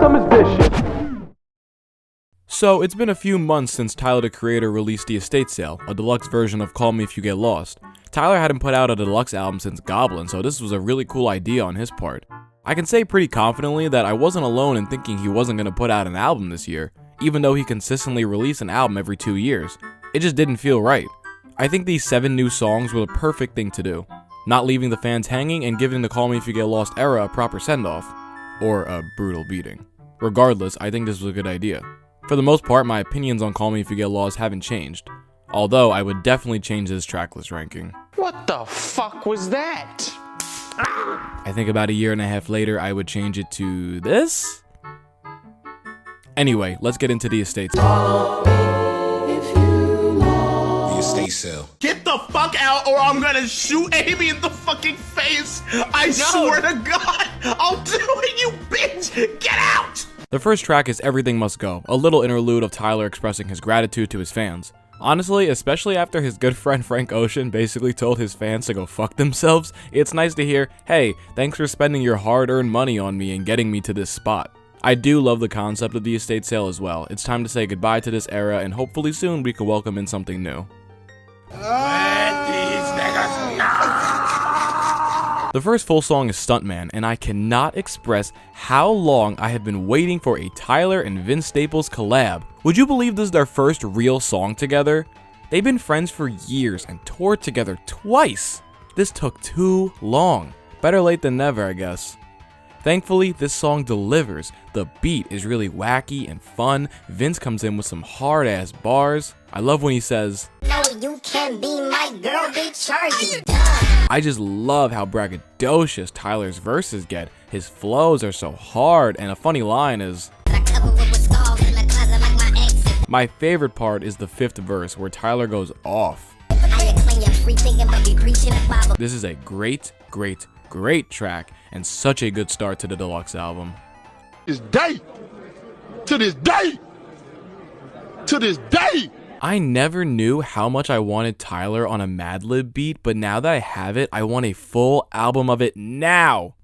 drewsome is vicious. So, it's been a few months since Tyler the Creator released The Estate Sale, a deluxe version of Call Me If You Get Lost. Tyler hadn't put out a deluxe album since Goblin, so this was a really cool idea on his part. I can say pretty confidently that I wasn't alone in thinking he wasn't going to put out an album this year, even though he consistently released an album every 2 years. It just didn't feel right. I think these 7 new songs were the perfect thing to do, not leaving the fans hanging and giving the Call Me If You Get Lost era a proper send-off, or a brutal beating. Regardless, I think this was a good idea. For the most part, my opinions on Call Me If You Get Lost haven't changed, although I would definitely change this tracklist ranking. What the fuck was that? I think about a year and a half later, I would change it to this? Anyway, let's get into The Estate Sale. The Estate Sale. Get the fuck out or I'm gonna shoot Amy in the fucking face! I swear to God! I'll do it, you bitch! Get out! The first track is Everything Must Go, a little interlude of Tyler expressing his gratitude to his fans. Honestly, especially after his good friend Frank Ocean basically told his fans to go fuck themselves, it's nice to hear, hey, thanks for spending your hard-earned money on me and getting me to this spot. I do love the concept of the estate sale as well. It's time to say goodbye to this era and hopefully soon we can welcome in something new. The first full song is Stuntman, and I cannot express how long I have been waiting for a Tyler and Vince Staples collab. Would you believe this is their first real song together? They've been friends for years and toured together twice. This took too long. Better late than never, I guess. Thankfully, this song delivers. The beat is really wacky and fun. Vince comes in with some hard-ass bars. I love when he says, "No, you can be my girl, they charge you." I just love how braggadocious Tyler's verses get. His flows are so hard, and a funny line is, my favorite part is the 5th verse where Tyler goes off. This is a great track and such a good start to the deluxe album. To this day! I never knew how much I wanted Tyler on a Madlib beat, but now that I have it, I want a full album of it now!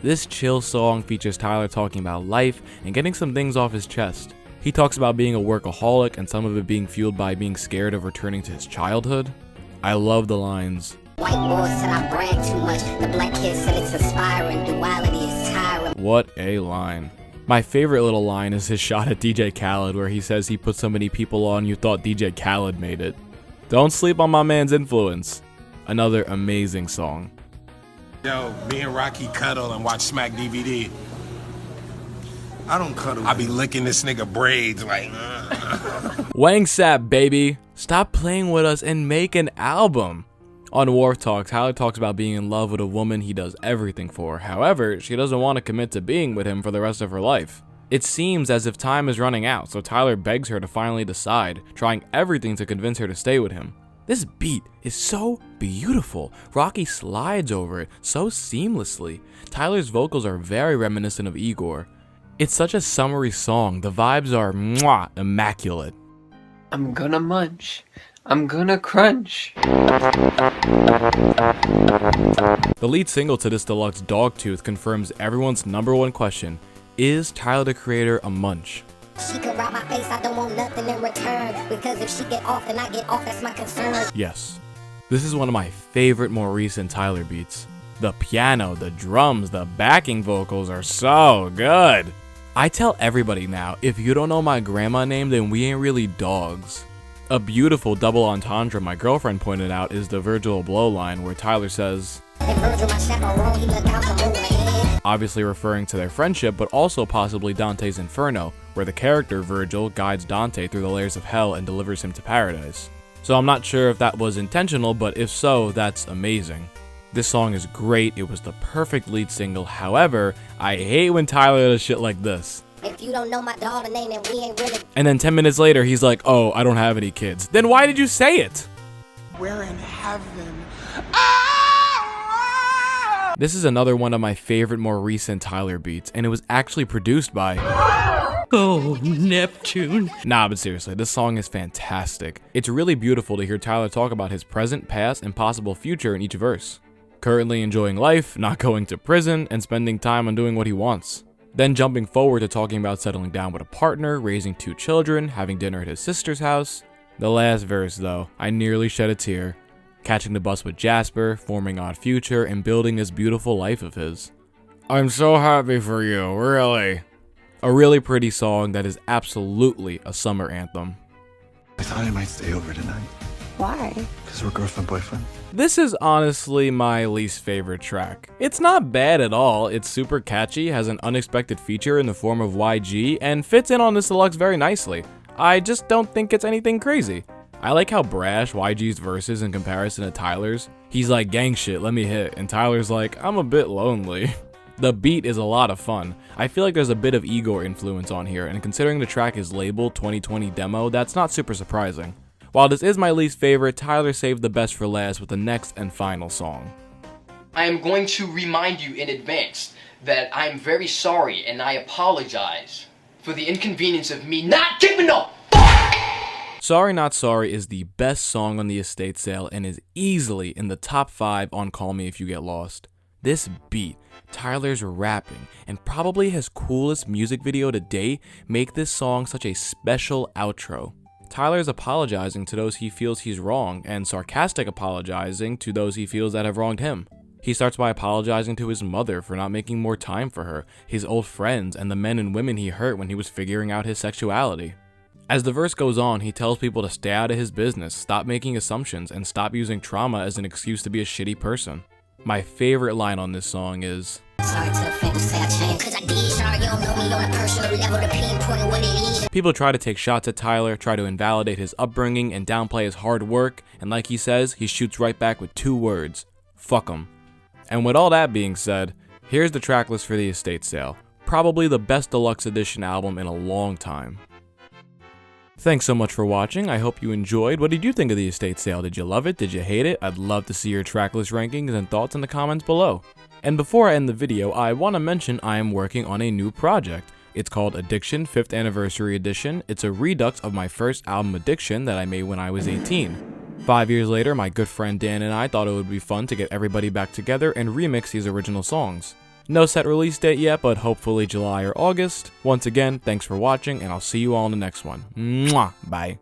This chill song features Tyler talking about life and getting some things off his chest. He talks about being a workaholic and some of it being fueled by being scared of returning to his childhood. I love the lines. White boy said I brag too much. The black kid said it's inspiring. Duality is tiring. What a line. My favorite little line is his shot at DJ Khaled where he says he put so many people on you thought DJ Khaled made it. Don't sleep on my man's influence. Another amazing song. Yo, me and Rocky cuddle and watch Smack DVD. I don't cuddle. I be licking this nigga braids like. Wang Sap, baby. Stop playing with us and make an album. On WHARF Talk, Tyler talks about being in love with a woman he does everything for. However, she doesn't want to commit to being with him for the rest of her life. It seems as if time is running out, so Tyler begs her to finally decide, trying everything to convince her to stay with him. This beat is so beautiful. Rocky slides over it so seamlessly. Tyler's vocals are very reminiscent of Igor. It's such a summery song. The vibes are immaculate. I'm gonna munch. I'm gonna crunch. The lead single to this deluxe, Dogtooth, confirms everyone's #1 question. Is Tyler the Creator a munch? She could rob my face, I don't want nothing in return. Because if she get off and I get off, that's my concern. Yes. This is one of my favorite more recent Tyler beats. The piano, the drums, the backing vocals are so good. I tell everybody now, if you don't know my grandma name, then we ain't really dogs. A beautiful double entendre my girlfriend pointed out is the Virgil Blow line where Tyler says, obviously referring to their friendship, but also possibly Dante's Inferno, where the character Virgil guides Dante through the layers of hell and delivers him to paradise. So I'm not sure if that was intentional, but if so, that's amazing. This song is great, it was the perfect lead single. However, I hate when Tyler does shit like this. If you don't know my daughter name, then we ain't really. And then 10 minutes later, he's like, oh, I don't have any kids. Then why did you say it? We're in heaven. This is another one of my favorite more recent Tyler beats, and it was actually produced by... Oh, Neptune. Nah, but seriously, this song is fantastic. It's really beautiful to hear Tyler talk about his present, past, and possible future in each verse. Currently enjoying life, not going to prison, and spending time on doing what he wants. Then jumping forward to talking about settling down with a partner, raising 2 children, having dinner at his sister's house. The last verse though, I nearly shed a tear. Catching the bus with Jasper, forming Odd Future, and building this beautiful life of his. I'm so happy for you, really. A really pretty song that is absolutely a summer anthem. I thought I might stay over tonight. Why? Because we're girlfriend-boyfriend. This is honestly my least favorite track. It's not bad at all, it's super catchy, has an unexpected feature in the form of YG, and fits in on this deluxe very nicely. I just don't think it's anything crazy. I like how brash YG's verse is in comparison to Tyler's. He's like, gang shit, let me hit, and Tyler's like, I'm a bit lonely. The beat is a lot of fun. I feel like there's a bit of Igor influence on here, and considering the track is labeled 2020 demo, that's not super surprising. While this is my least favorite, Tyler saved the best for last with the next and final song. I am going to remind you in advance that I am very sorry and I apologize for the inconvenience of me not giving a fuck! Sorry Not Sorry is the best song on the estate sale and is easily in the top 5 on Call Me If You Get Lost. This beat, Tyler's rapping, and probably his coolest music video to date make this song such a special outro. Tyler's apologizing to those he feels he's wrong, and sarcastic apologizing to those he feels that have wronged him. He starts by apologizing to his mother for not making more time for her, his old friends, and the men and women he hurt when he was figuring out his sexuality. As the verse goes on, he tells people to stay out of his business, stop making assumptions, and stop using trauma as an excuse to be a shitty person. My favorite line on this song is, people try to take shots at Tyler, try to invalidate his upbringing and downplay his hard work, and like he says, he shoots right back with 2 words, fuck 'em. And with all that being said, here's the track list for the estate sale. Probably the best deluxe edition album in a long time. Thanks so much for watching, I hope you enjoyed. What did you think of the estate sale? Did you love it? Did you hate it? I'd love to see your tracklist rankings and thoughts in the comments below. And before I end the video, I want to mention I am working on a new project. It's called Addiction 5th Anniversary Edition. It's a redux of my first album Addiction that I made when I was 18. 5 years later, my good friend Dan and I thought it would be fun to get everybody back together and remix these original songs. No set release date yet, but hopefully July or August. Once again, thanks for watching, and I'll see you all in the next one. Mwah! Bye.